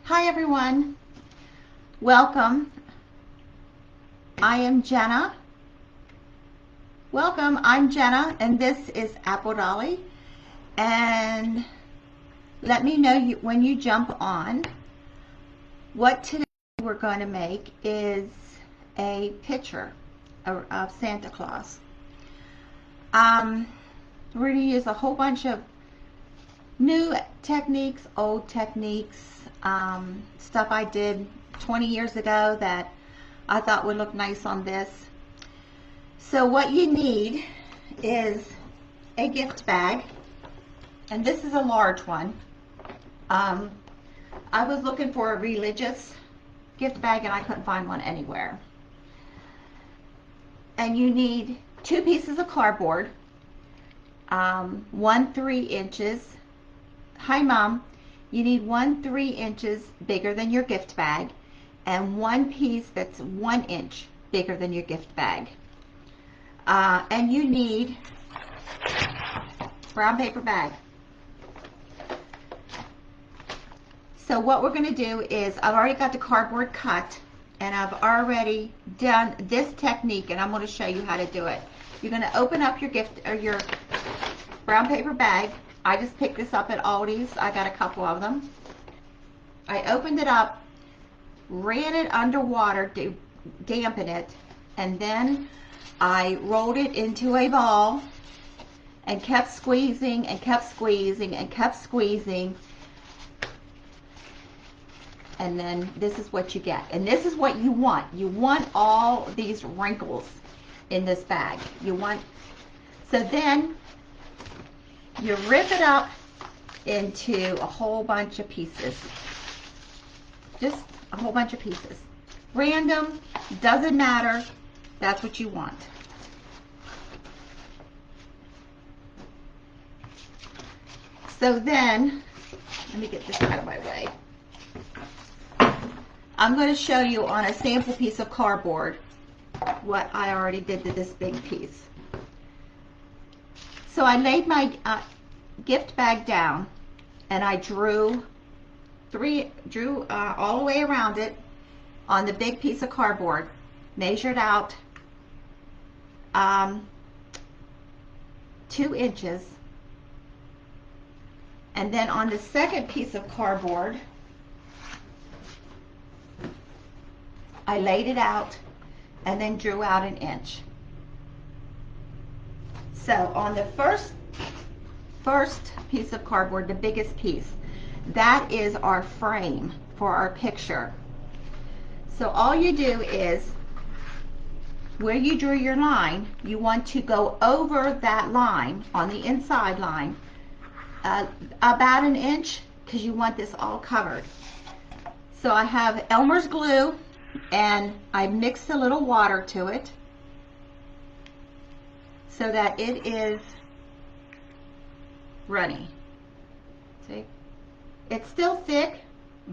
Hi everyone, welcome. I am Jenna. Welcome, I'm Jenna and this is Apple Dolly. And let me know when you jump on. What today we're going to make is a picture of Santa Claus. We're going to use a whole bunch of new techniques, old techniques, stuff I did 20 years ago that I thought would look nice on this. So what you need is a gift bag, and this is a large one. I was looking for a religious gift bag and I couldn't find one anywhere. And you need 2 pieces of cardboard, 1 3 inches. Hi Mom, you need 1 3 inches bigger than your gift bag and 1 piece that's 1 inch bigger than your gift bag. And you need brown paper bag. So what we're going to do is, I've already got the cardboard cut and I've already done this technique, and I'm going to show you how to do it. You're going to open up your gift or your brown paper bag. I just picked this up at Aldi's. I got a couple of them. I opened it up, ran it underwater to dampen it, and then I rolled it into a ball and kept squeezing and kept squeezing and kept squeezing. And then this is what you get. And this is what you want. You want all these wrinkles in this bag. So then you rip it up into a whole bunch of pieces. Just a whole bunch of pieces. Random, doesn't matter. That's what you want. So then, let me get this out of my way. I'm going to show you on a sample piece of cardboard what I already did to this big piece. So I laid my gift bag down and I drew all the way around it on the big piece of cardboard, measured out 2 inches, and then on the second piece of cardboard I laid it out and then drew out 1 inch. So on the first piece of cardboard, the biggest piece, that is our frame for our picture. So all you do is, where you drew your line, you want to go over that line on the inside line about 1 inch, because you want this all covered. So I have Elmer's glue and I mixed a little water to it so that it is runny. See? It's still thick,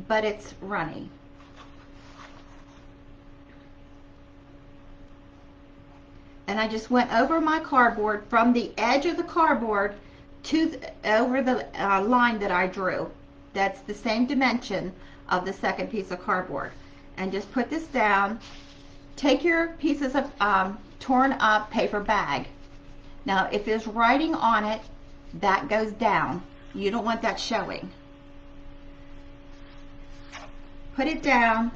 but it's runny. And I just went over my cardboard from the edge of the cardboard to over the line that I drew. That's the same dimension of the second piece of cardboard. And just put this down. Take your pieces of torn up paper bag. Now if there's writing on it, that goes down. You don't want that showing. Put it down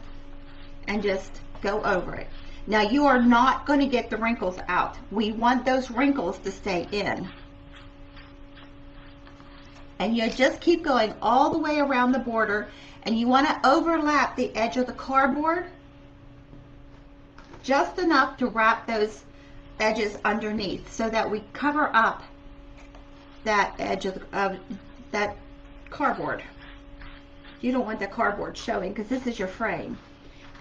and just go over it. Now you are not going to get the wrinkles out. We want those wrinkles to stay in. And you just keep going all the way around the border, and you want to overlap the edge of the cardboard just enough to wrap those edges underneath so that we cover up that edge of that cardboard. You don't want the cardboard showing because this is your frame.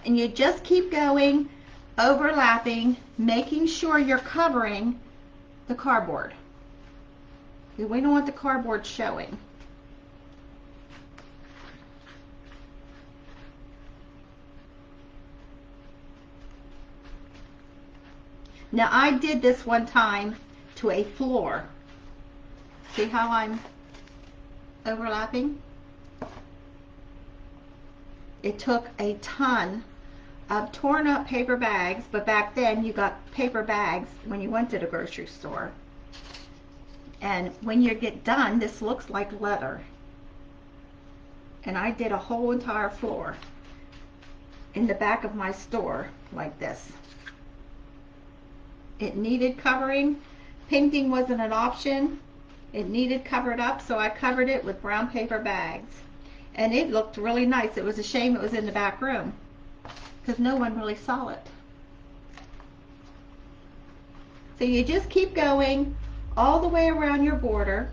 And you just keep going, overlapping, making sure you're covering the cardboard. We don't want the cardboard showing. Now I did this one time to a floor. See how I'm overlapping? it took a ton of torn up paper bags, but back then you got paper bags when you went to the grocery store. And when you get done, this looks like leather. And I did a whole entire floor in the back of my store like this. It needed covering. Painting wasn't an option. It needed covered up, so I covered it with brown paper bags. And it looked really nice. It was a shame it was in the back room because no one really saw it. So you just keep going all the way around your border,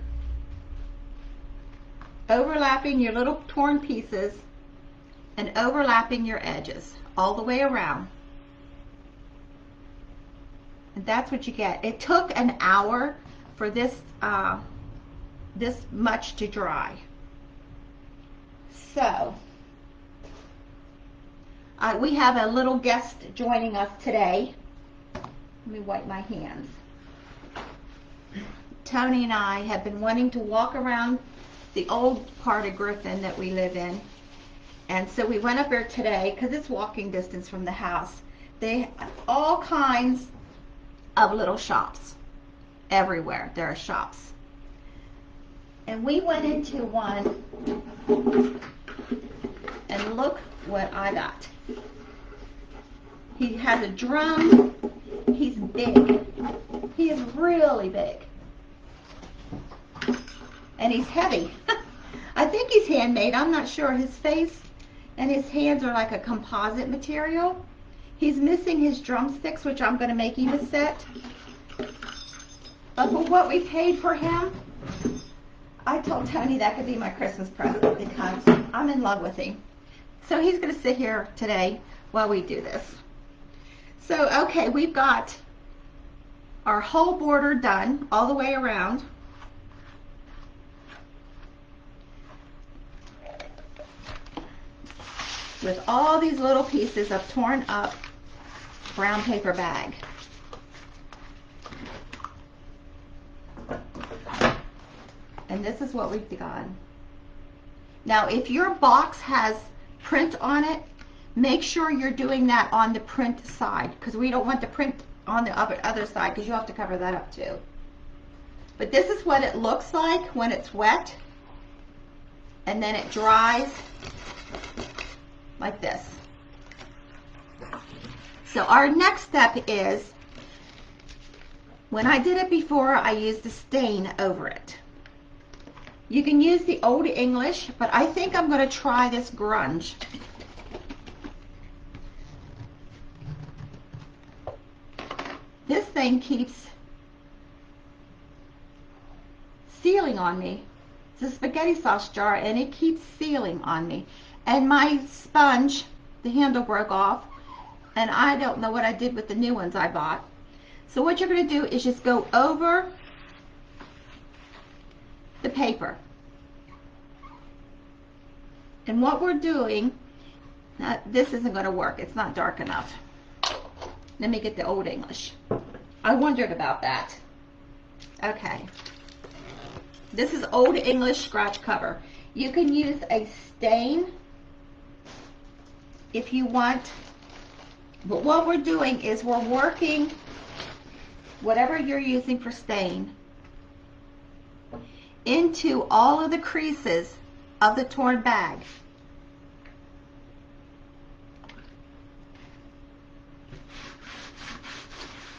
overlapping your little torn pieces and overlapping your edges all the way around. And that's what you get. It took an hour for this this much to dry. So we have a little guest joining us today. Let me wipe my hands. Tony and I have been wanting to walk around the old part of Griffin that we live in. And so we went up there today because it's walking distance from the house. They have all kinds of little shops. Everywhere there are shops. And we went into one and look what I got. He has a drum. He's big. He is really big. And he's heavy. I think he's handmade. I'm not sure. His face and his hands are like a composite material. He's missing his drumsticks, which I'm going to make him a set. But for what we paid for him, I told Tony that could be my Christmas present because I'm in love with him. So he's going to sit here today while we do this. So, okay, we've got our whole border done all the way around. With all these little pieces of torn up brown paper bag. And this is what we've done. Now, if your box has print on it, make sure you're doing that on the print side because we don't want the print on the other side because you have to cover that up too. But this is what it looks like when it's wet and then it dries like this. So our next step is, when I did it before, I used a stain over it. You can use the Old English, but I think I'm going to try this grunge. This thing keeps sealing on me. It's a spaghetti sauce jar and it keeps sealing on me. And my sponge, the handle broke off, and I don't know what I did with the new ones I bought. So what you're going to do is just go over the paper. And what we're doing, this isn't going to work. It's not dark enough. Let me get the Old English. I wondered about that. Okay. This is Old English scratch cover. You can use a stain if you want. But what we're doing is we're working whatever you're using for stain into all of the creases of the torn bag.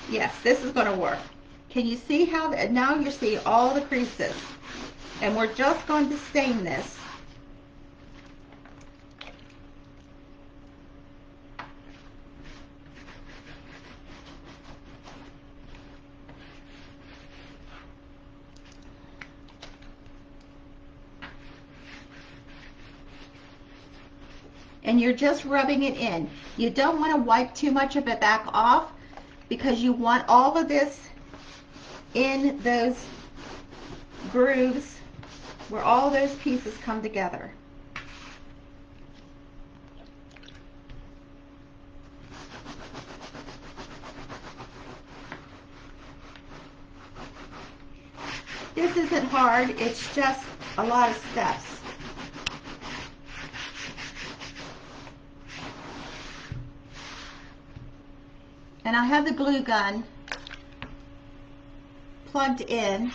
Yes, this is going to work. Can you see how, now you see all the creases. And we're just going to stain this. And you're just rubbing it in. You don't want to wipe too much of it back off because you want all of this in those grooves where all those pieces come together. This isn't hard, it's just a lot of steps. And I have the glue gun plugged in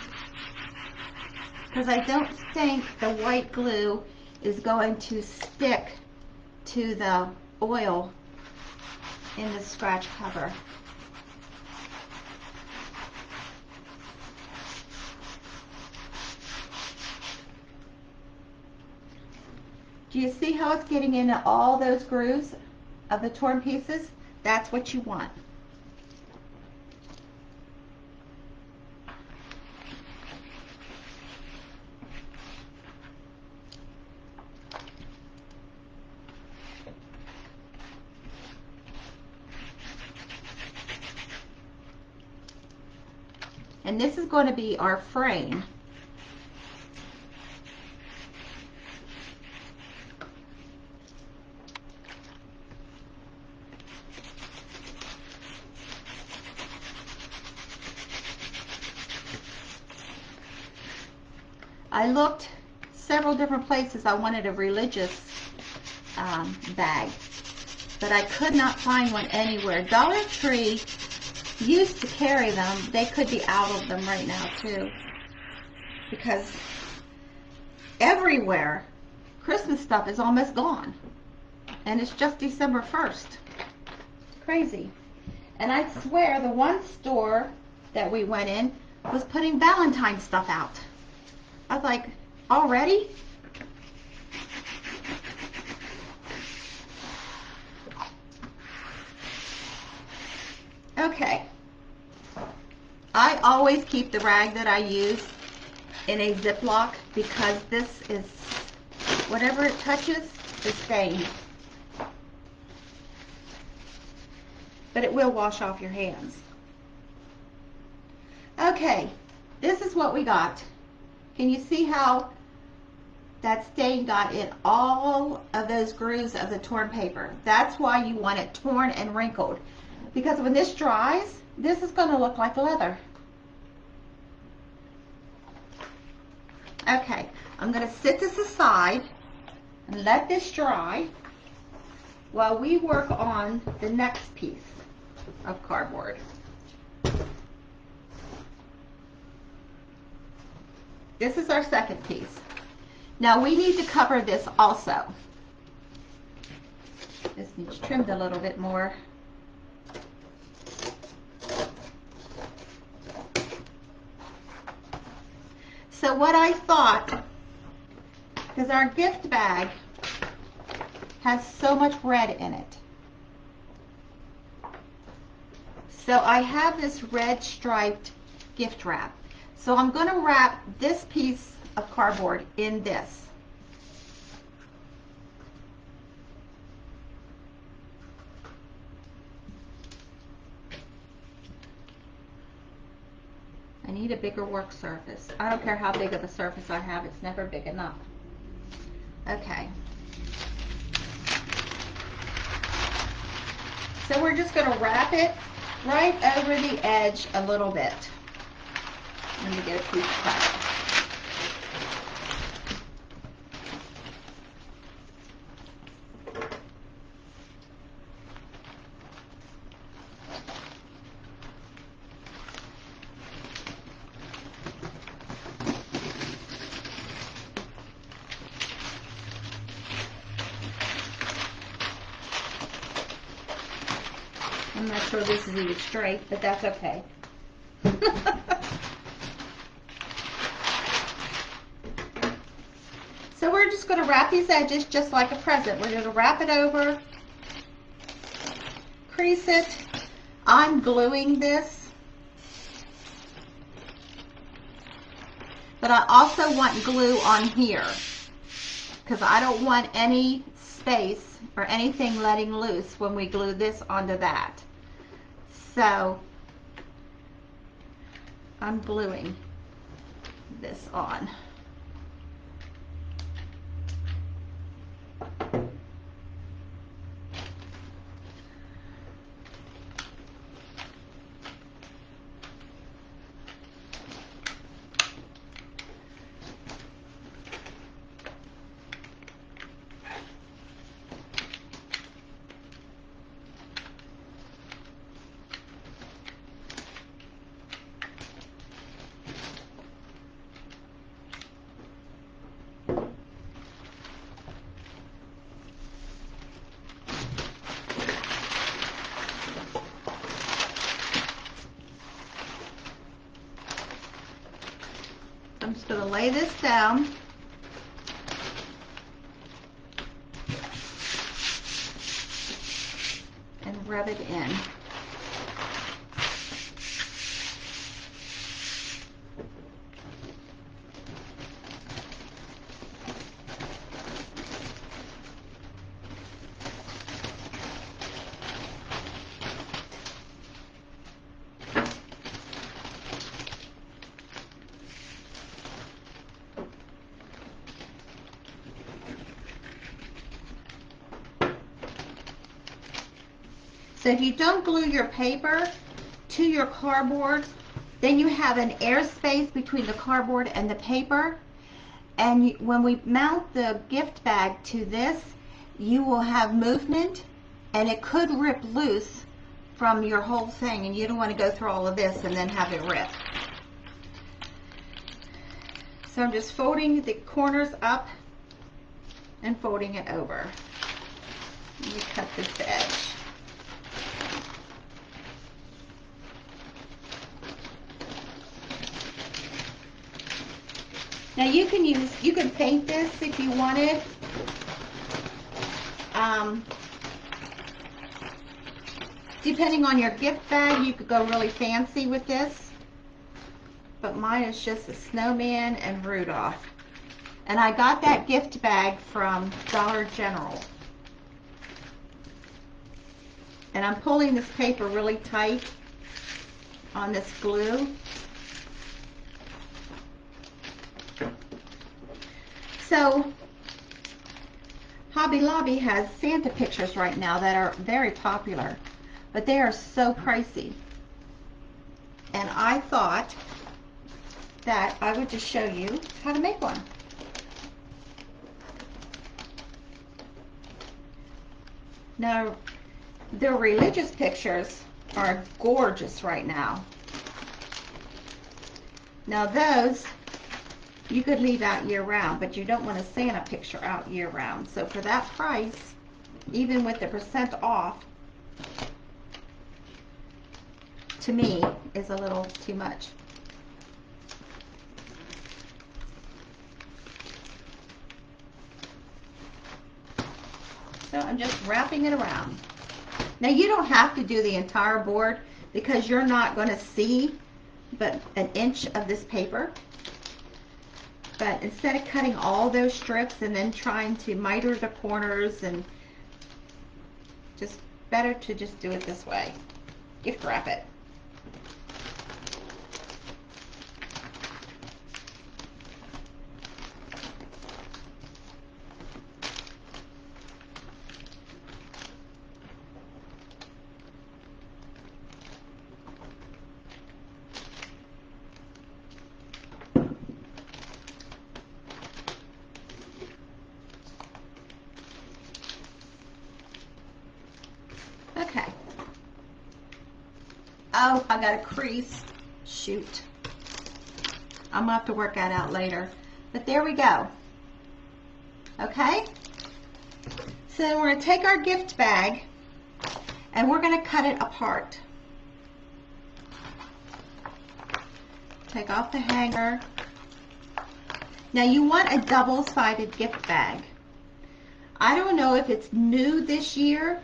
because I don't think the white glue is going to stick to the oil in the scratch cover. Do you see how it's getting into all those grooves of the torn pieces? That's what you want. And this is going to be our frame. I looked several different places. I wanted a religious bag, but I could not find one anywhere. Dollar Tree used to carry them. They could be out of them right now too, because everywhere Christmas stuff is almost gone, and it's just December 1st. It's crazy. And I swear the one store that we went in was putting Valentine's stuff out. I was like, already? Okay. I always keep the rag that I use in a Ziploc because this is, whatever it touches is stained. But it will wash off your hands. Okay, this is what we got. Can you see how that stain got in all of those grooves of the torn paper? That's why you want it torn and wrinkled. Because when this dries, this is going to look like leather. Okay, I'm going to sit this aside and let this dry while we work on the next piece of cardboard. This is our second piece. Now we need to cover this also. This needs trimmed a little bit more. So what I thought, because our gift bag has so much red in it. So I have this red striped gift wrap. So I'm going to wrap this piece of cardboard in this. I need a bigger work surface. I don't care how big of a surface I have, it's never big enough. Okay. So we're just going to wrap it right over the edge a little bit. Let me get a piece cut. I'm not sure this is even straight, but that's okay. So we're just going to wrap these edges just like a present. We're going to wrap it over, crease it. I'm gluing this, but I also want glue on here because I don't want any space or anything letting loose when we glue this onto that. So I'm gluing this on. lay this down. And rub it in. So if you don't glue your paper to your cardboard, then you have an air space between the cardboard and the paper. And when we mount the gift bag to this, you will have movement and it could rip loose from your whole thing, and you don't want to go through all of this and then have it rip. So I'm just folding the corners up and folding it over. Let me cut this edge. Now you can paint this if you wanted. Depending on your gift bag, you could go really fancy with this. But mine is just a snowman and Rudolph. And I got that gift bag from Dollar General. And I'm pulling this paper really tight on this glue. So, Hobby Lobby has Santa pictures right now that are very popular, but they are so pricey. And I thought that I would just show you how to make one. Now, the religious pictures are gorgeous right now. Now those you could leave out year round, but you don't want a Santa picture out year round. So for that price, even with the % off, to me is a little too much. So I'm just wrapping it around. Now you don't have to do the entire board because you're not going to see but an inch of this paper. But instead of cutting all those strips and then trying to miter the corners, and just better to just do it this way. Gift wrap it. Okay. Oh, I got a crease. Shoot. I'm gonna have to work that out later. But there we go. Okay? So then we're gonna take our gift bag and we're gonna cut it apart. Take off the hanger. Now you want a double-sided gift bag. I don't know if it's new this year,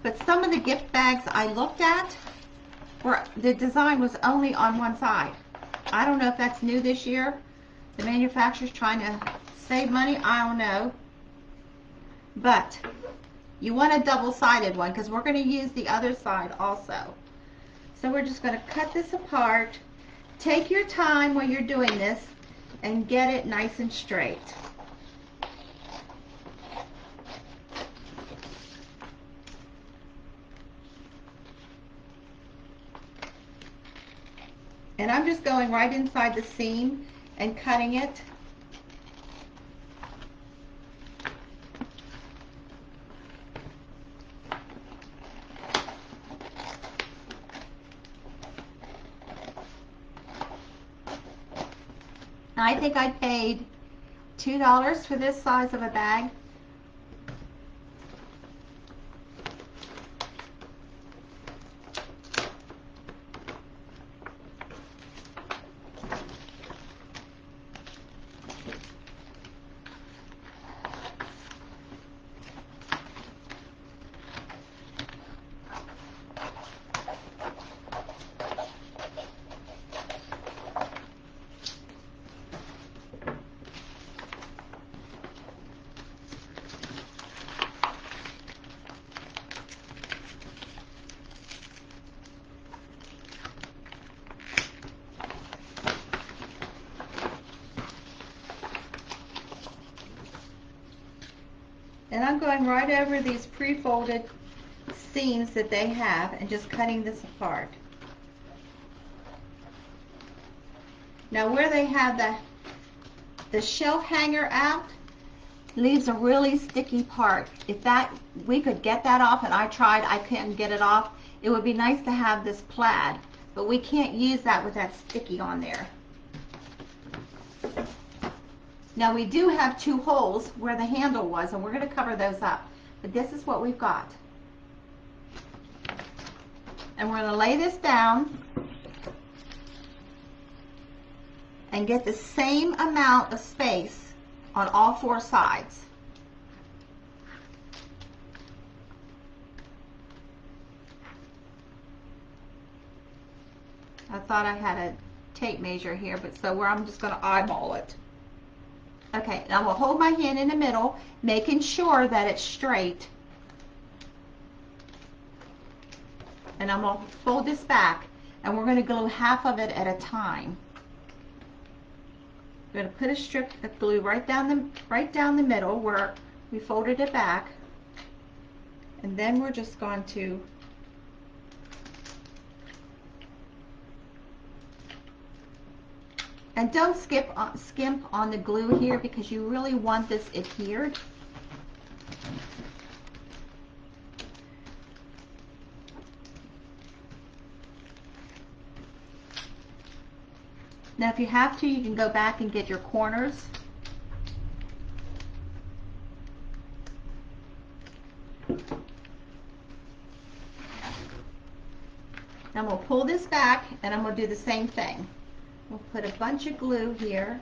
but some of the gift bags I looked at, where the design was only on one side. I don't know if that's new this year. The manufacturer's trying to save money. I don't know. But you want a double-sided one because we're going to use the other side also. So we're just going to cut this apart. Take your time while you're doing this and get it nice and straight. And I'm just going right inside the seam and cutting it. I think I paid $2 for this size of a bag. And I'm going right over these pre-folded seams that they have and just cutting this apart. Now where they have the shelf hanger out, leaves a really sticky part. If that, we could get that off, and I tried, I couldn't get it off. It would be nice to have this plaid, but we can't use that with that sticky on there. Now we do have 2 holes where the handle was, and we're going to cover those up. But this is what we've got. And we're going to lay this down and get the same amount of space on all 4 sides. I thought I had a tape measure here, but so where I'm just going to eyeball it. Okay, now I'm going to hold my hand in the middle, making sure that it's straight. And I'm going to fold this back, and we're going to glue half of it at a time. We're going to put a strip of glue right down the middle where we folded it back, and then we're just going to and don't skimp on the glue here, because you really want this adhered. Now if you have to, you can go back and get your corners. Now we'll pull this back, and I'm going to do the same thing. We'll put a bunch of glue here.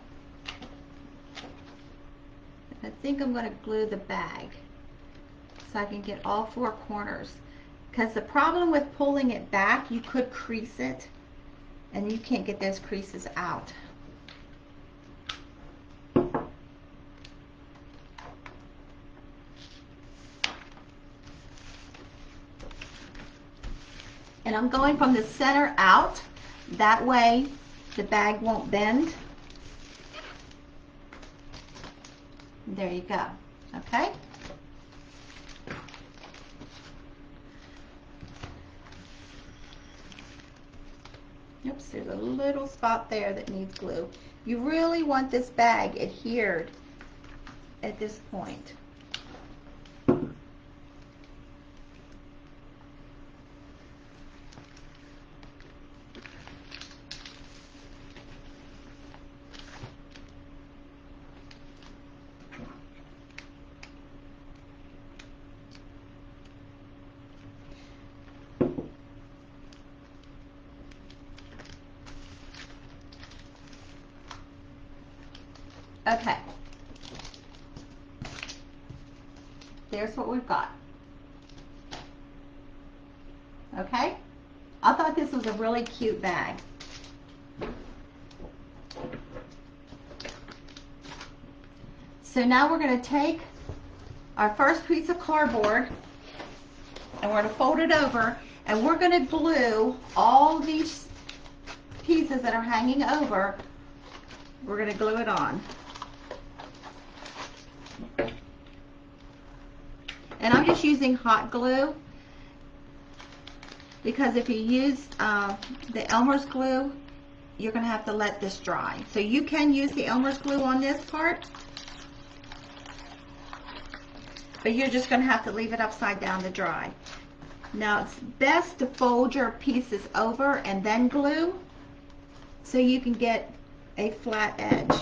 I think I'm going to glue the bag so I can get all 4 corners. Because the problem with pulling it back, you could crease it, and you can't get those creases out. And I'm going from the center out. That way the bag won't bend. There you go. Okay? Oops, there's a little spot there that needs glue. You really want this bag adhered at this point. Okay, there's what we've got. Okay, I thought this was a really cute bag. So now we're going to take our first piece of cardboard, and we're going to fold it over, and we're going to glue all these pieces that are hanging over. We're going to glue it on. And I'm just using hot glue, because if you use the Elmer's glue, you're going to have to let this dry. So you can use the Elmer's glue on this part, but you're just going to have to leave it upside down to dry. Now it's best to fold your pieces over and then glue, so you can get a flat edge.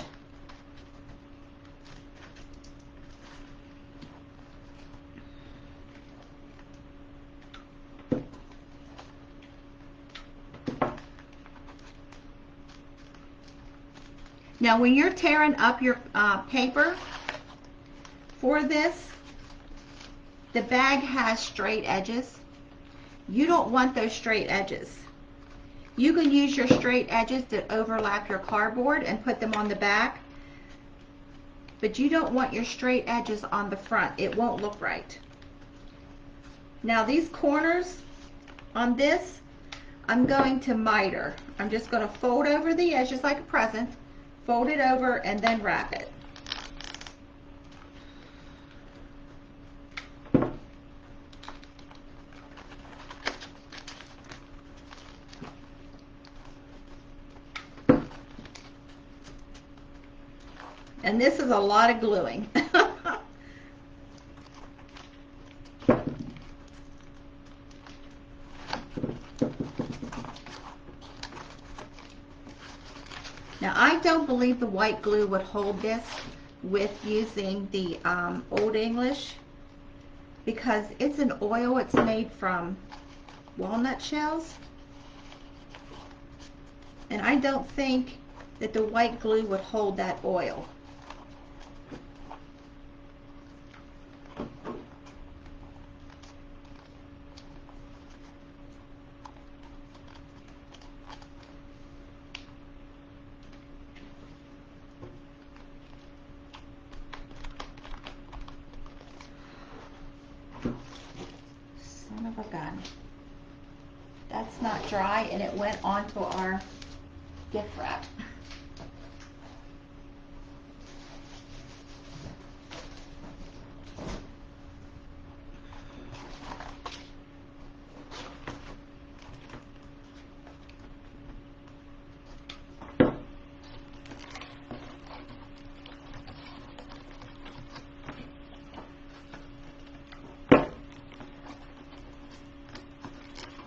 Now when you're tearing up your paper for this, the bag has straight edges. You don't want those straight edges. You can use your straight edges to overlap your cardboard and put them on the back, but you don't want your straight edges on the front. It won't look right. Now these corners on this, I'm going to miter. I'm just going to fold over the edges like a present, fold it over, and then wrap it. And this is a lot of gluing. Now, I don't believe the white glue would hold this with using the Old English, because it's an oil. It's made from walnut shells, and I don't think that the white glue would hold that oil. Son of a gun. That's not dry, and it went onto our gift wrap.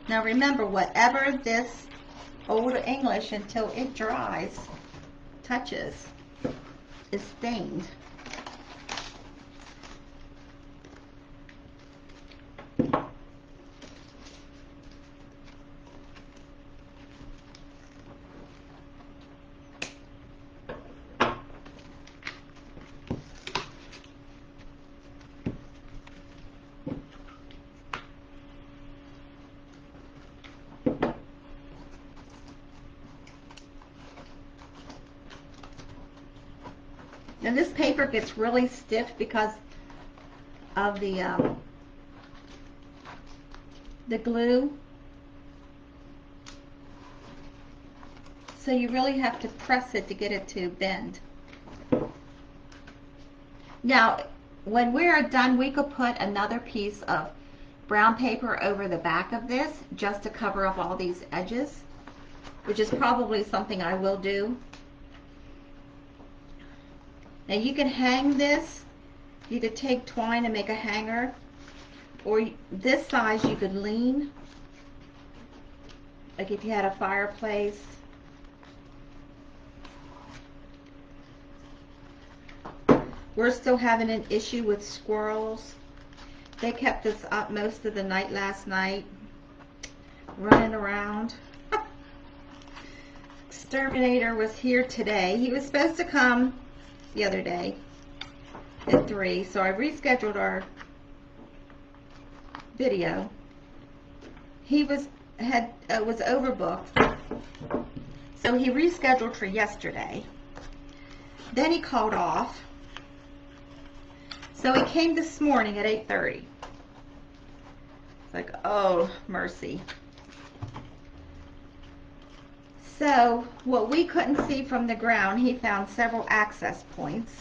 Now remember, whatever this Old English, until it dries, touches, is stained. Now this paper gets really stiff because of the glue. So you really have to press it to get it to bend. Now, when we're done, we could put another piece of brown paper over the back of this just to cover up all these edges, which is probably something I will do. Now you can hang this. You could take twine and make a hanger, or this size you could lean, like if you had a fireplace. We're still having an issue with squirrels. They kept us up most of the night last night, running around. Exterminator was here today. He was supposed to come the other day at 3, so I rescheduled our video. He was overbooked, so he rescheduled for yesterday. Then he called off, so he came this morning at 8:30. It's like, oh mercy. So what we couldn't see from the ground, he found several access points,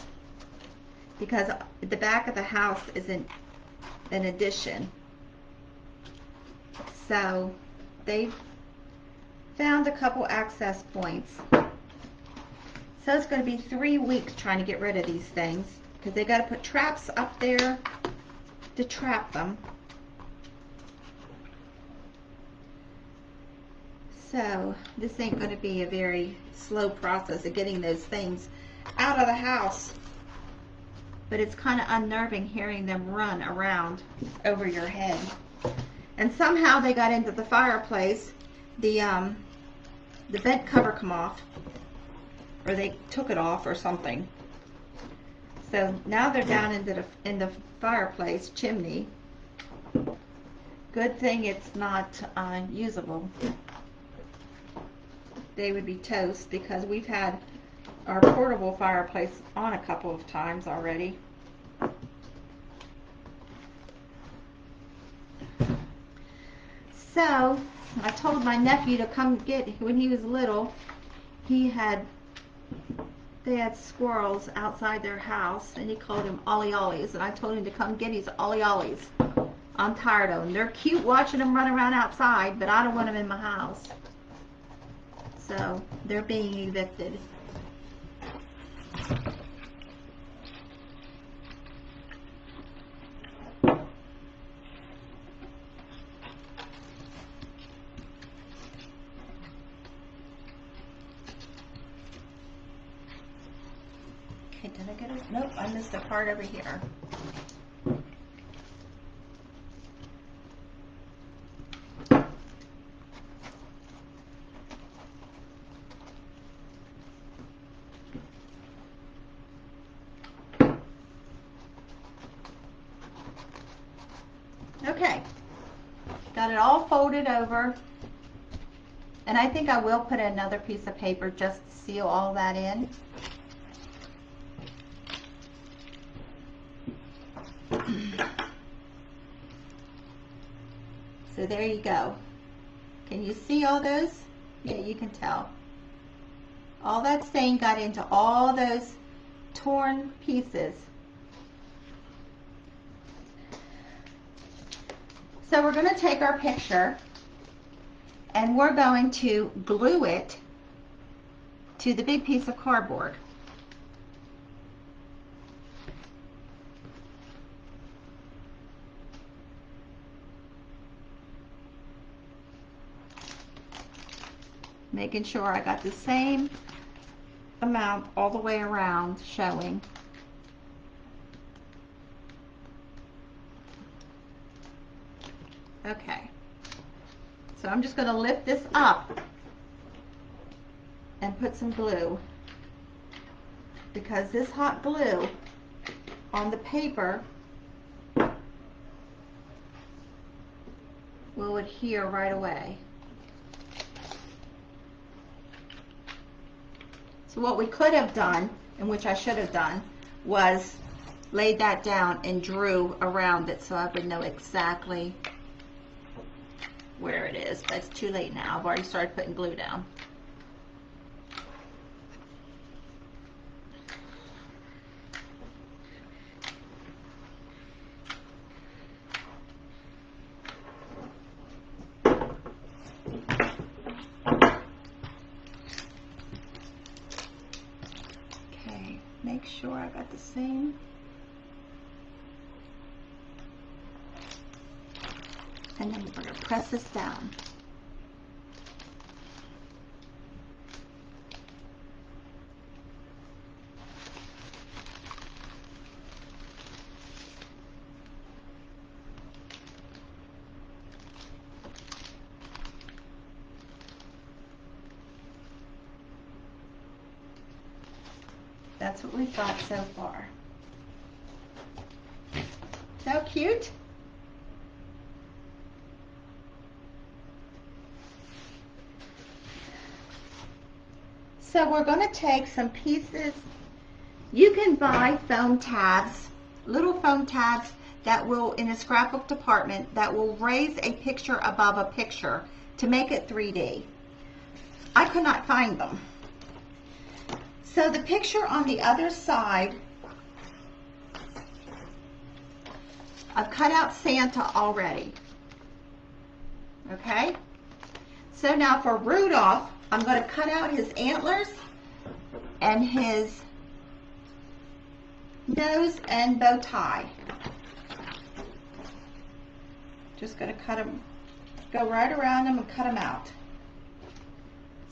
because the back of the house is an addition. So they found a couple access points. So it's going to be 3 weeks trying to get rid of these things, because they got to put traps up there to trap them. So this ain't going to be a very slow process of getting those things out of the house. But it's kind of unnerving hearing them run around over your head. And somehow they got into the fireplace. The vent cover come off, or they took it off or something. So now they're down into the fireplace chimney. Good thing it's not usable. They would be toast, because we've had our portable fireplace on a couple of times already. So I told my nephew to come get, when he was little, they had squirrels outside their house, and he called them ollie ollies, and I told him to come get his ollie ollies. I'm tired of them. They're cute watching them run around outside, but I don't want them in my house. So they're being evicted. just a part over here. Okay, got it all folded over, and I think I will put another piece of paper just to seal all that in. So there you go. Can you see all those? Yeah, you can tell. All that stain got into all those torn pieces. So we're going to take our picture and we're going to glue it to the big piece of cardboard. Making sure I got the same amount all the way around showing. Okay, so I'm just going to lift this up and put some glue, because this hot glue on the paper will adhere right away. So what we could have done, and which I should have done, was laid that down and drew around it so I would know exactly where it is, but it's too late now. I've already started putting glue down. Okay, make sure I got the same. And then we're going to press this down. That's what we've got so far. So cute. So we're going to take some pieces. You can buy foam tabs, little foam tabs that will, in a scrapbook department, that will raise a picture above a picture to make it 3D. I could not find them. So the picture on the other side, I've cut out Santa already. Okay? So now for Rudolph, I'm going to cut out his antlers and his nose and bow tie. Just going to cut them, go right around them and cut them out.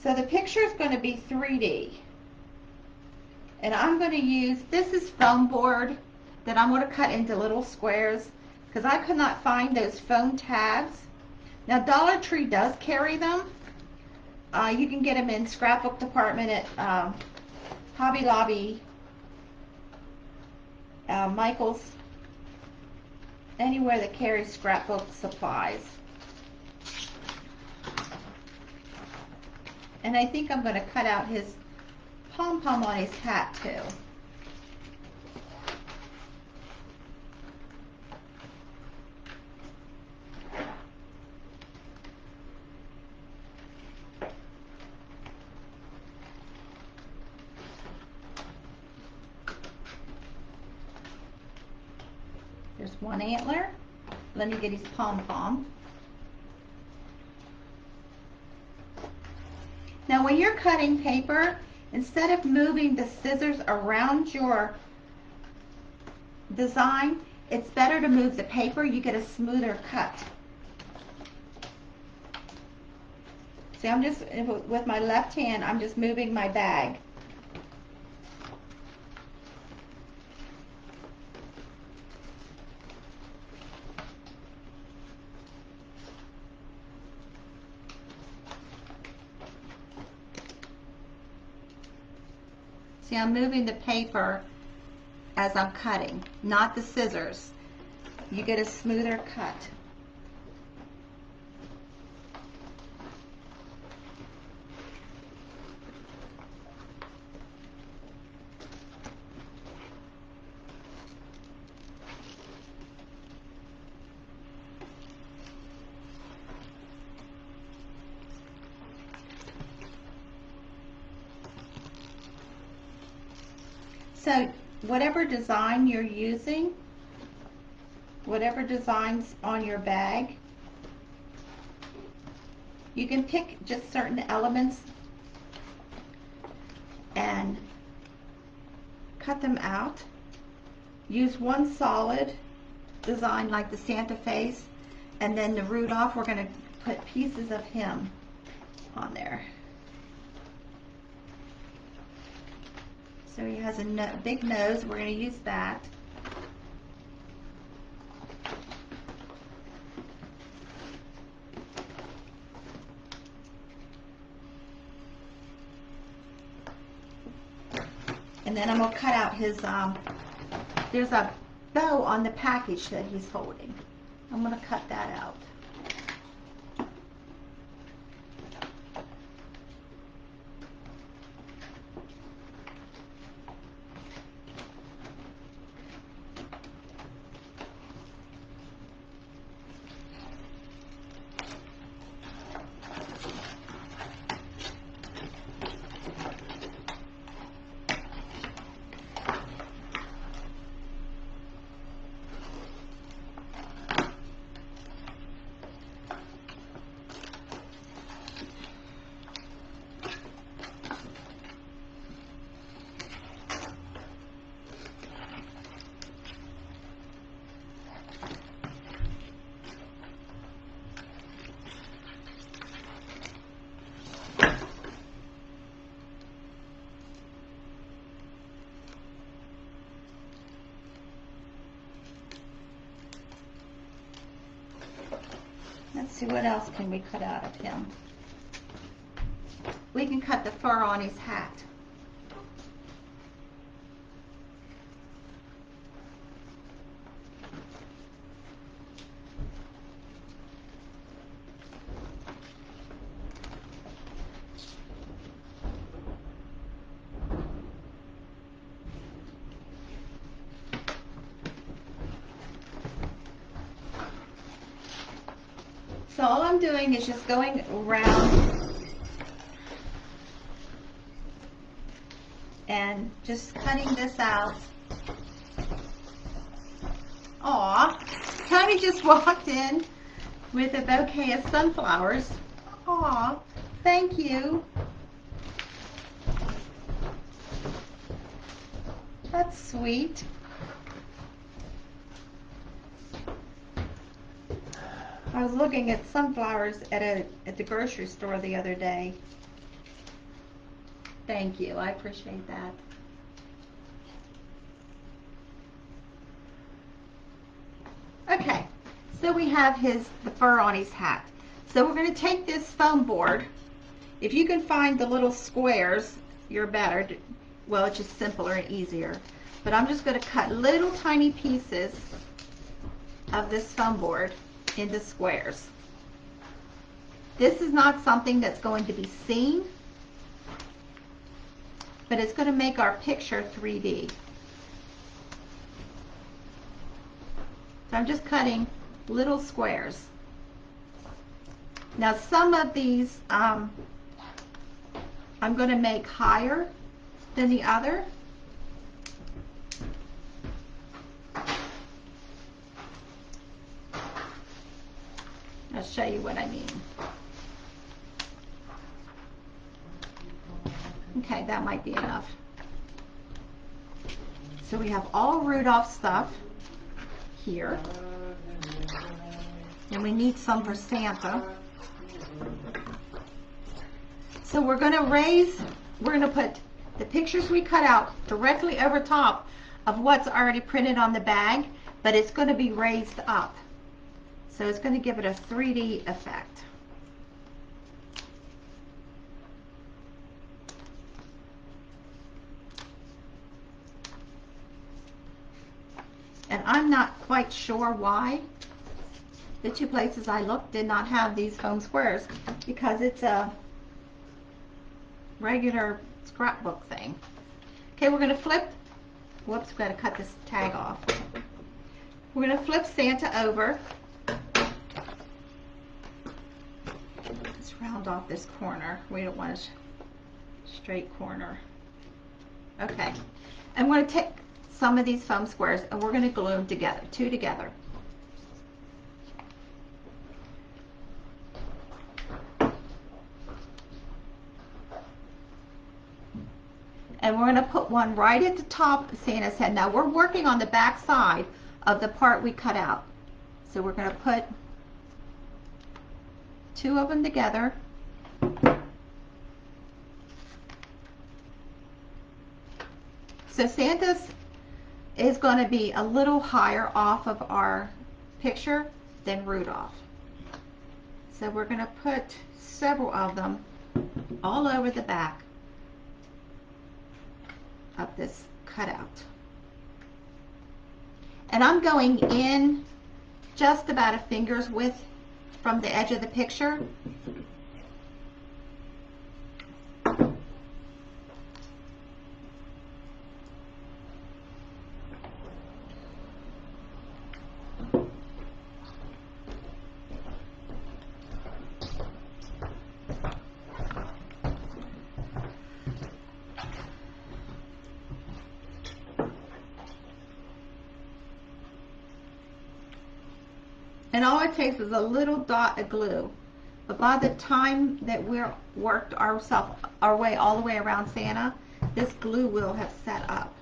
So the picture is going to be 3D. And I'm going to use, this is foam board that I'm going to cut into little squares because I could not find those foam tabs. Now Dollar Tree does carry them. You can get them in scrapbook department at Hobby Lobby, Michael's, anywhere that carries scrapbook supplies. And I think I'm going to cut out his pom-pom on his hat too. There's one antler. Let me get his pom-pom. Now when you're cutting paper, instead of moving the scissors around your design, it's better to move the paper. You get a smoother cut. See, I'm just, with my left hand, I'm just moving my bag. See, I'm moving the paper as I'm cutting, not the scissors. You get a smoother cut. So whatever design you're using, whatever design's on your bag, you can pick just certain elements and cut them out. Use one solid design like the Santa face, and then the Rudolph, we're going to put pieces of him on there. So he has a big nose, we're going to use that. And then I'm going to cut out his, there's a bow on the package that he's holding. I'm going to cut that out. Let's see, what else can we cut out of him? We can cut the fur on his hat. So all I'm doing is just going around and just cutting this out. Aw, Tony just walked in with a bouquet of sunflowers. Aw, thank you. That's sweet. I was looking at sunflowers at the grocery store the other day. Thank you, I appreciate that. Okay, so we have the fur on his hat. So we're going to take this foam board. If you can find the little squares, you're better. Well, it's just simpler and easier. But I'm just going to cut little tiny pieces of this foam board into squares. This is not something that's going to be seen, but it's going to make our picture 3D. So I'm just cutting little squares. Now some of these I'm going to make higher than the other. I'll show you what I mean. Okay, that might be enough. So we have all Rudolph stuff here. And we need some for Santa. So we're going to put the pictures we cut out directly over top of what's already printed on the bag, but it's going to be raised up. So it's going to give it a 3D effect. I'm not quite sure why the two places I looked did not have these foam squares, because it's a regular scrapbook thing. Okay, we're going to flip, whoops, we've got to cut this tag off. We're going to flip Santa over. Let's round off this corner. We don't want a straight corner. Okay, and we're going to take some of these foam squares and we're going to glue them together, two together. And we're going to put one right at the top of Santa's head. Now we're working on the back side of the part we cut out. So we're going to put two of them together. So Santa's is going to be a little higher off of our picture than Rudolph. So we're going to put several of them all over the back of this cutout. And I'm going in just about a finger's width from the edge of the picture. And all it takes is a little dot of glue. But by the time that we're worked our way all the way around Santa, this glue will have set up.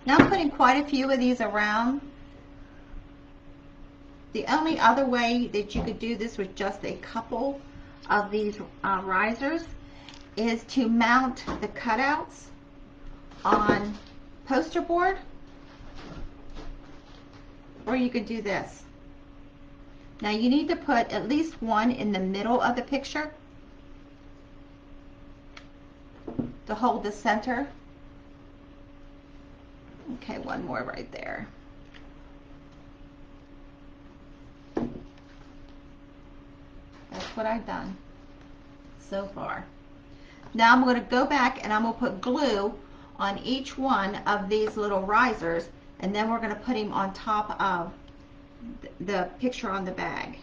Now I'm putting quite a few of these around. The only other way that you could do this with just a couple of these risers is to mount the cutouts on poster board, or you could do this. Now you need to put at least one in the middle of the picture to hold the center. Okay, one more right there. That's what I've done so far. Now I'm going to go back and I'm going to put glue on each one of these little risers, and then we're going to put him on top of the picture on the bag.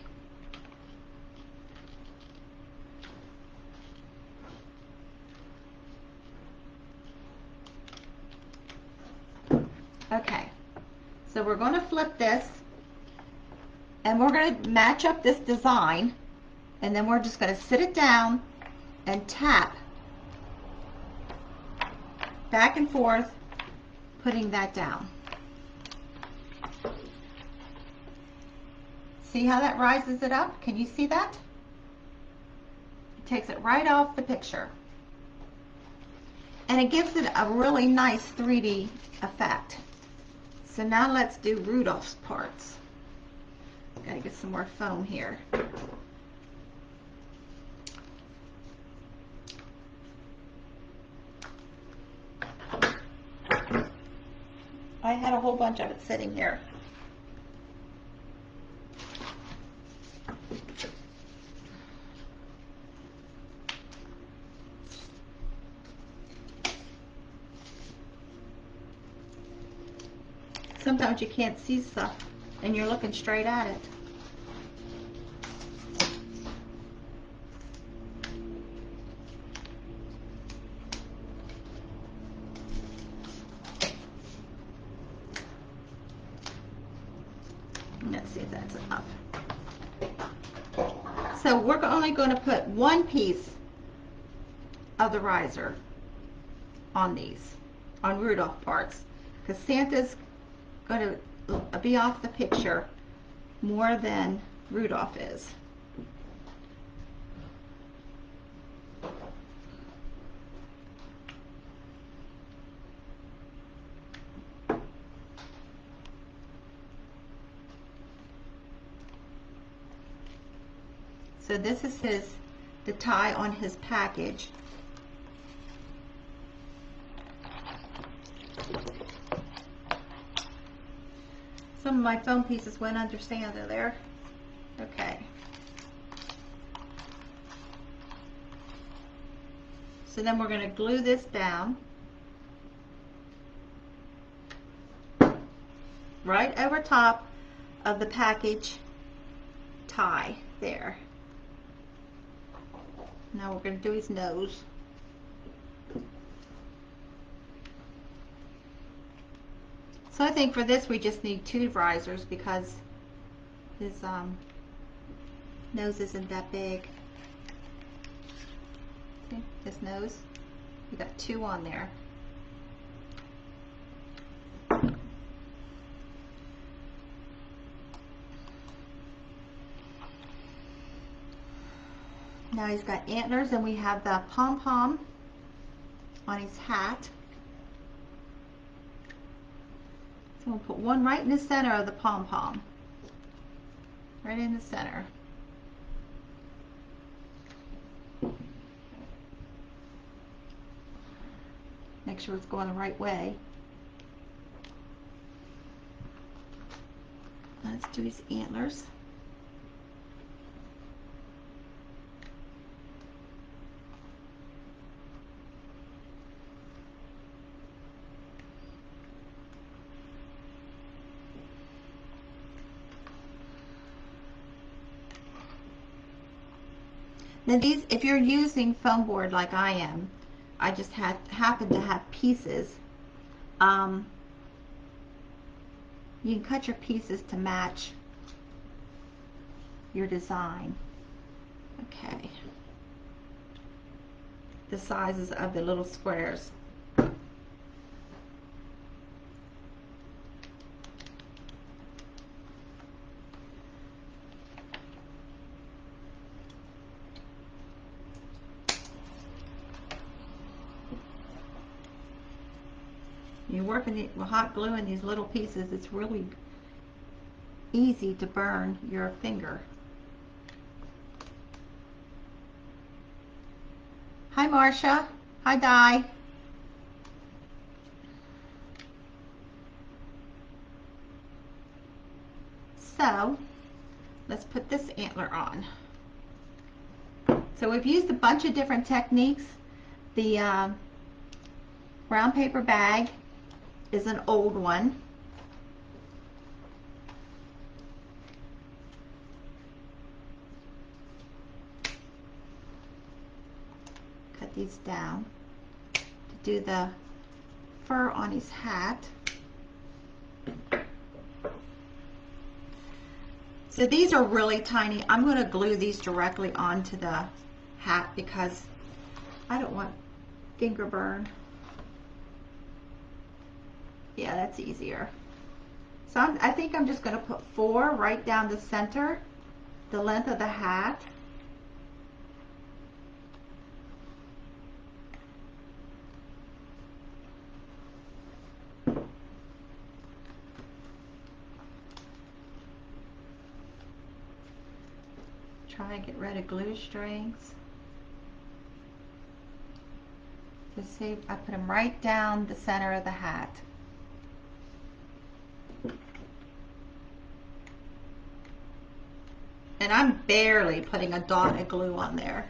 Okay, so we're going to flip this and we're going to match up this design, and then we're just going to sit it down and tap back and forth, putting that down. See how that rises it up? Can you see that? It takes it right off the picture. And it gives it a really nice 3D effect. So now let's do Rudolph's parts. Gotta get some more foam here. I had a whole bunch of it sitting here. Sometimes you can't see stuff and you're looking straight at it. Let's see if that's enough. So we're only going to put one piece of the riser on these, on Rudolph parts, because Santa's going to the picture more than Rudolph is. So this is the tie on his package. Some of my foam pieces went under Santa there. Okay. So then we're going to glue this down right over top of the package tie there. Now we're going to do his nose. So I think for this we just need 2 risers because his nose isn't that big. See, his nose, we got 2 on there. Now he's got antlers, and we have the pom-pom on his hat. So we'll put one right in the center of the pom-pom. Right in the center. Make sure it's going the right way. Let's do his antlers. Now these, if you're using foam board like I am, I just happen to have pieces. You can cut your pieces to match your design. Okay. The sizes of the little squares. You're working with hot glue in these little pieces, it's really easy to burn your finger. Hi Marcia. Hi Di. So let's put this antler on. So we've used a bunch of different techniques. The brown paper bag is an old one. Cut these down to do the fur on his hat. So these are really tiny. I'm going to glue these directly onto the hat because I don't want finger burn. Yeah, that's easier. So I think I'm just going to put 4 right down the center, the length of the hat. Try and get rid of glue strings. Just see, I put them right down the center of the hat. And I'm barely putting a dot of glue on there.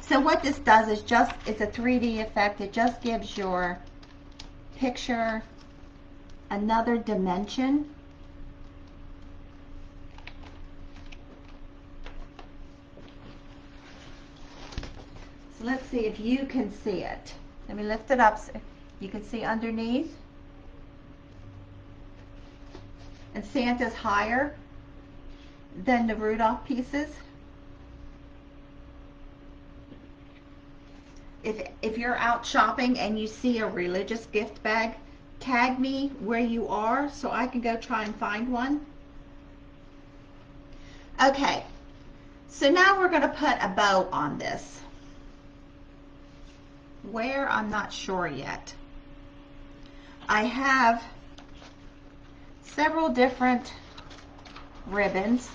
So what this does is just, it's a 3D effect. It just gives your picture another dimension. So let's see if you can see it. Let me lift it up so you can see underneath. And Santa's higher than the Rudolph pieces. if you're out shopping and you see a religious gift bag, tag me where you are so I can go try and find one. Okay, so now we're going to put a bow on this. Where, I'm not sure yet. I have several different ribbons.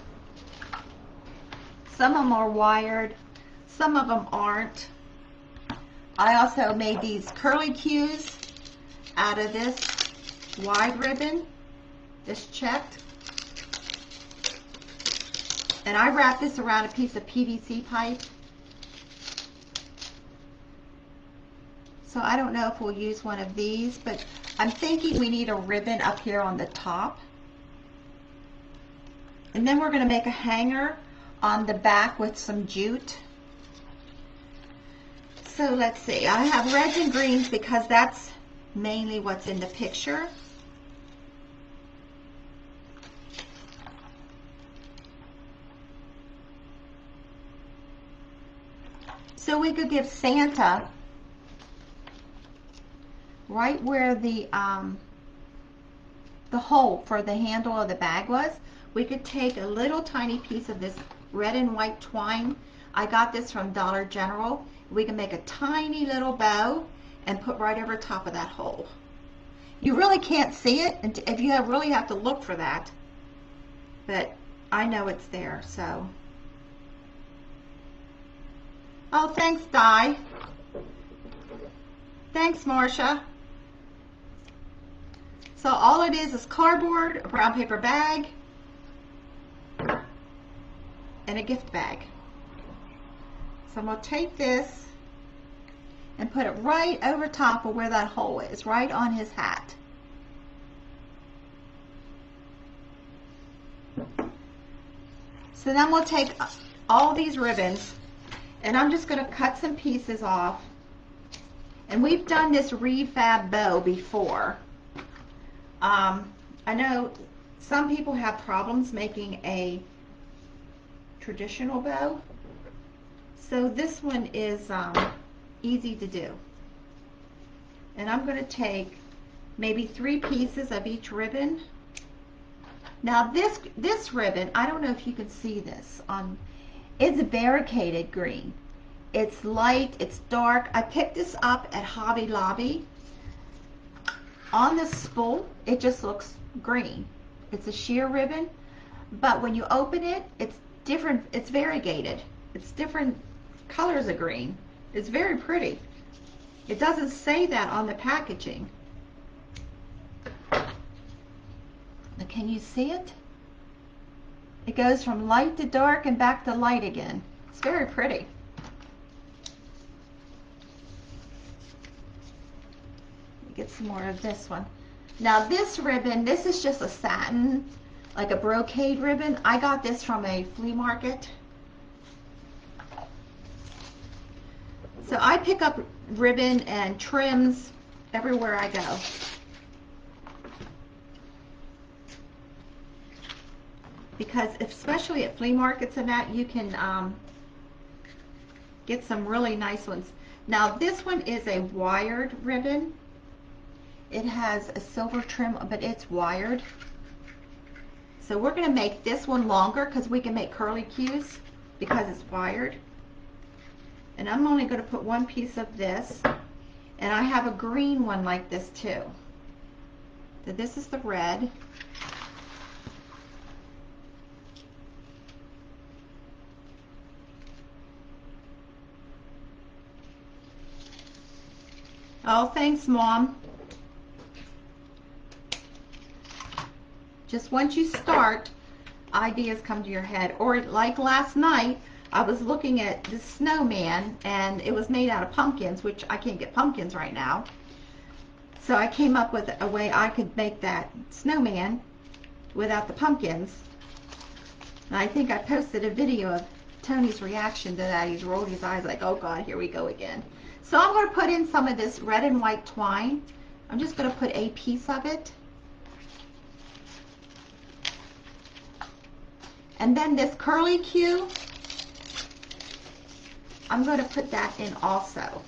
Some of them are wired, some of them aren't. I also made these curlicues out of this wide ribbon, this checked. And I wrapped this around a piece of PVC pipe. So I don't know if we'll use one of these, but I'm thinking we need a ribbon up here on the top. And then we're going to make a hanger on the back with some jute. So let's see, I have reds and greens because that's mainly what's in the picture. So we could give Santa right where the hole for the handle of the bag was. We could take a little tiny piece of this red and white twine. I got this from Dollar General. We can make a tiny little bow and put right over top of that hole. You really can't see it, and if you really have to look for that, but I know it's there. So, oh, thanks, Di. Thanks, Marcia. So all it is cardboard, a brown paper bag, and a gift bag. So I'm going to take this and put it right over top of where that hole is, right on his hat. So then we'll take all these ribbons and I'm just going to cut some pieces off. And we've done this refab bow before. I know some people have problems making a traditional bow. So this one is easy to do. And I'm going to take maybe 3 pieces of each ribbon. Now this ribbon, I don't know if you can see this, it's variegated green. It's light, it's dark. I picked this up at Hobby Lobby. On the spool, it just looks green. It's a sheer ribbon, but when you open it, it's different, it's variegated. It's different colors of green. It's very pretty. It doesn't say that on the packaging. Now, can you see it? It goes from light to dark and back to light again. It's very pretty. Get some more of this one. Now this ribbon, this is just a satin, like a brocade ribbon. I got this from a flea market. So I pick up ribbon and trims everywhere I go. Because especially at flea markets and that, you can get some really nice ones. Now this one is a wired ribbon. It has a silver trim, but it's wired. So we're going to make this one longer because we can make curlicues because it's wired. And I'm only going to put 1 piece of this. And I have a green one like this too. So this is the red. Oh, thanks, Mom. Just once you start, ideas come to your head. Or like last night, I was looking at this snowman, and it was made out of pumpkins, which I can't get pumpkins right now. So I came up with a way I could make that snowman without the pumpkins. And I think I posted a video of Tony's reaction to that. He rolled his eyes like, oh God, here we go again. So I'm going to put in some of this red and white twine. I'm just going to put a piece of it. And then this curlicue, I'm going to put that in also.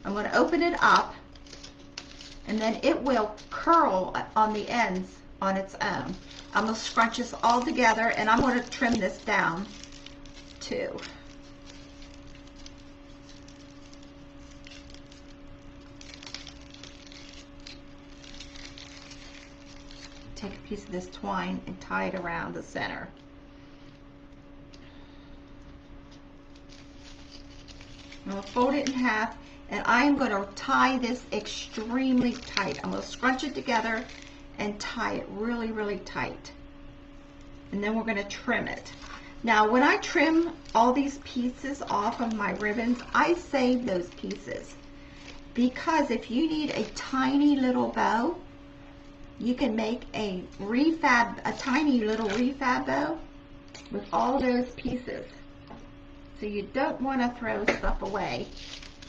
I'm going to open it up, and then it will curl on the ends on its own. I'm going to scrunch this all together, and I'm going to trim this down too. Take a piece of this twine and tie it around the center. I'm going to fold it in half, and I'm going to tie this extremely tight. I'm going to scrunch it together and tie it really, really tight. And then we're going to trim it. Now, when I trim all these pieces off of my ribbons, I save those pieces, because if you need a tiny little bow, you can make a tiny little refab bow with all those pieces. So you don't want to throw stuff away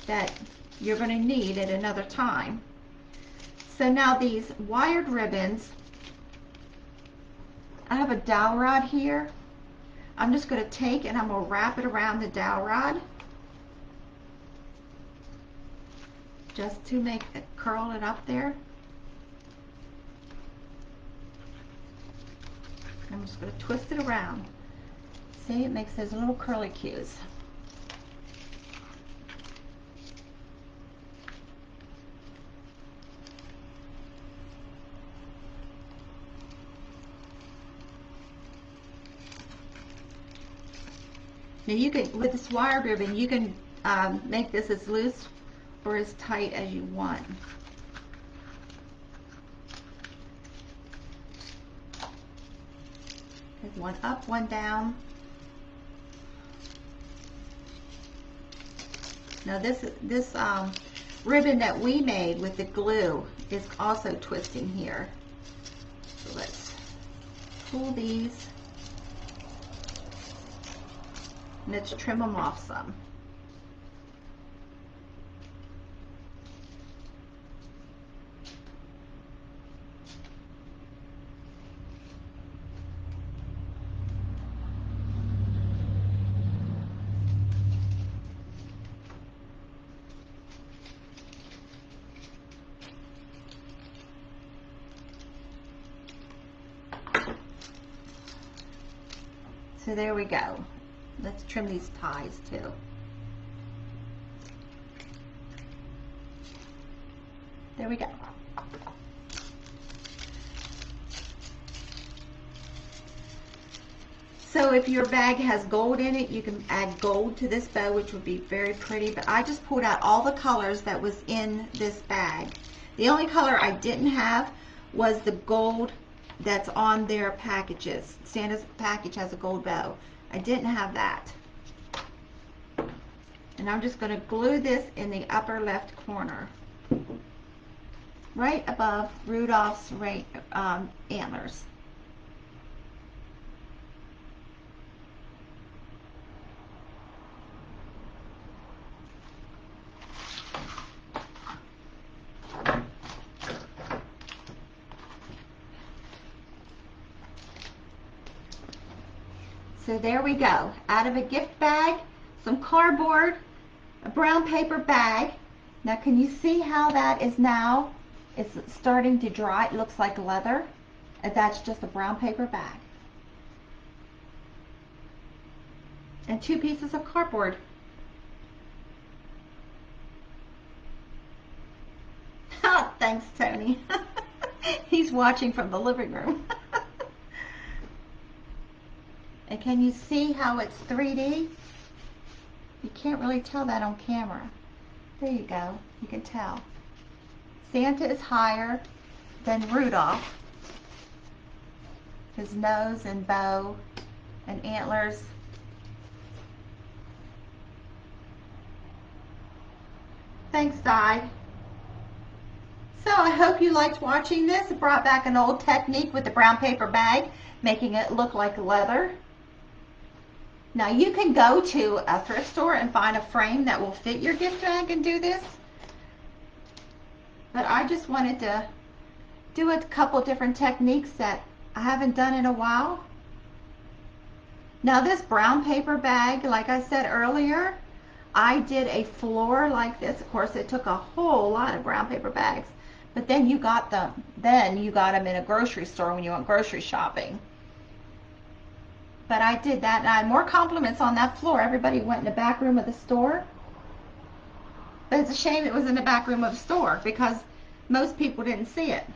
that you're going to need at another time. So now these wired ribbons, I have a dowel rod here. I'm just going to take and I'm going to wrap it around the dowel rod just to make it curl it up there. I'm just going to twist it around. See, it makes those little curly cues. Now you can, with this wire ribbon, you can make this as loose or as tight as you want. There's one up, one down. Now this ribbon that we made with the glue is also twisting here. So let's pull these. Let's trim them off some. So there we go. Let's trim these ties too. There we go. So if your bag has gold in it, you can add gold to this bow, which would be very pretty, but I just pulled out all the colors that was in this bag. The only color I didn't have was the gold that's on their packages. Santa's package has a gold bow. I didn't have that. And I'm just going to glue this in the upper left corner, right above Rudolph's antlers. So there we go. Out of a gift bag, some cardboard, a brown paper bag. Now can you see how that is now? It's starting to dry. It looks like leather. And that's just a brown paper bag. And 2 pieces of cardboard. Thanks, Tony. He's watching from the living room. And can you see how it's 3D? You can't really tell that on camera. There you go. You can tell. Santa is higher than Rudolph. His nose and bow and antlers. Thanks, Di. So I hope you liked watching this. It brought back an old technique with the brown paper bag, making it look like leather. Now you can go to a thrift store and find a frame that will fit your gift bag and do this. But I just wanted to do a couple different techniques that I haven't done in a while. Now this brown paper bag, like I said earlier, I did a floor like this. Of course, it took a whole lot of brown paper bags, but then you got them. Then you got them in a grocery store when you went grocery shopping. But I did that, and I had more compliments on that floor. Everybody went in the back room of the store. But it's a shame it was in the back room of the store because most people didn't see it.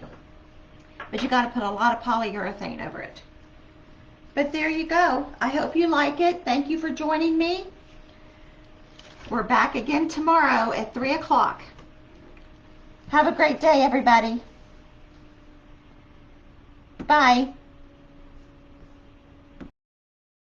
But you got to put a lot of polyurethane over it. But there you go. I hope you like it. Thank you for joining me. We're back again tomorrow at 3 o'clock. Have a great day, everybody. Bye.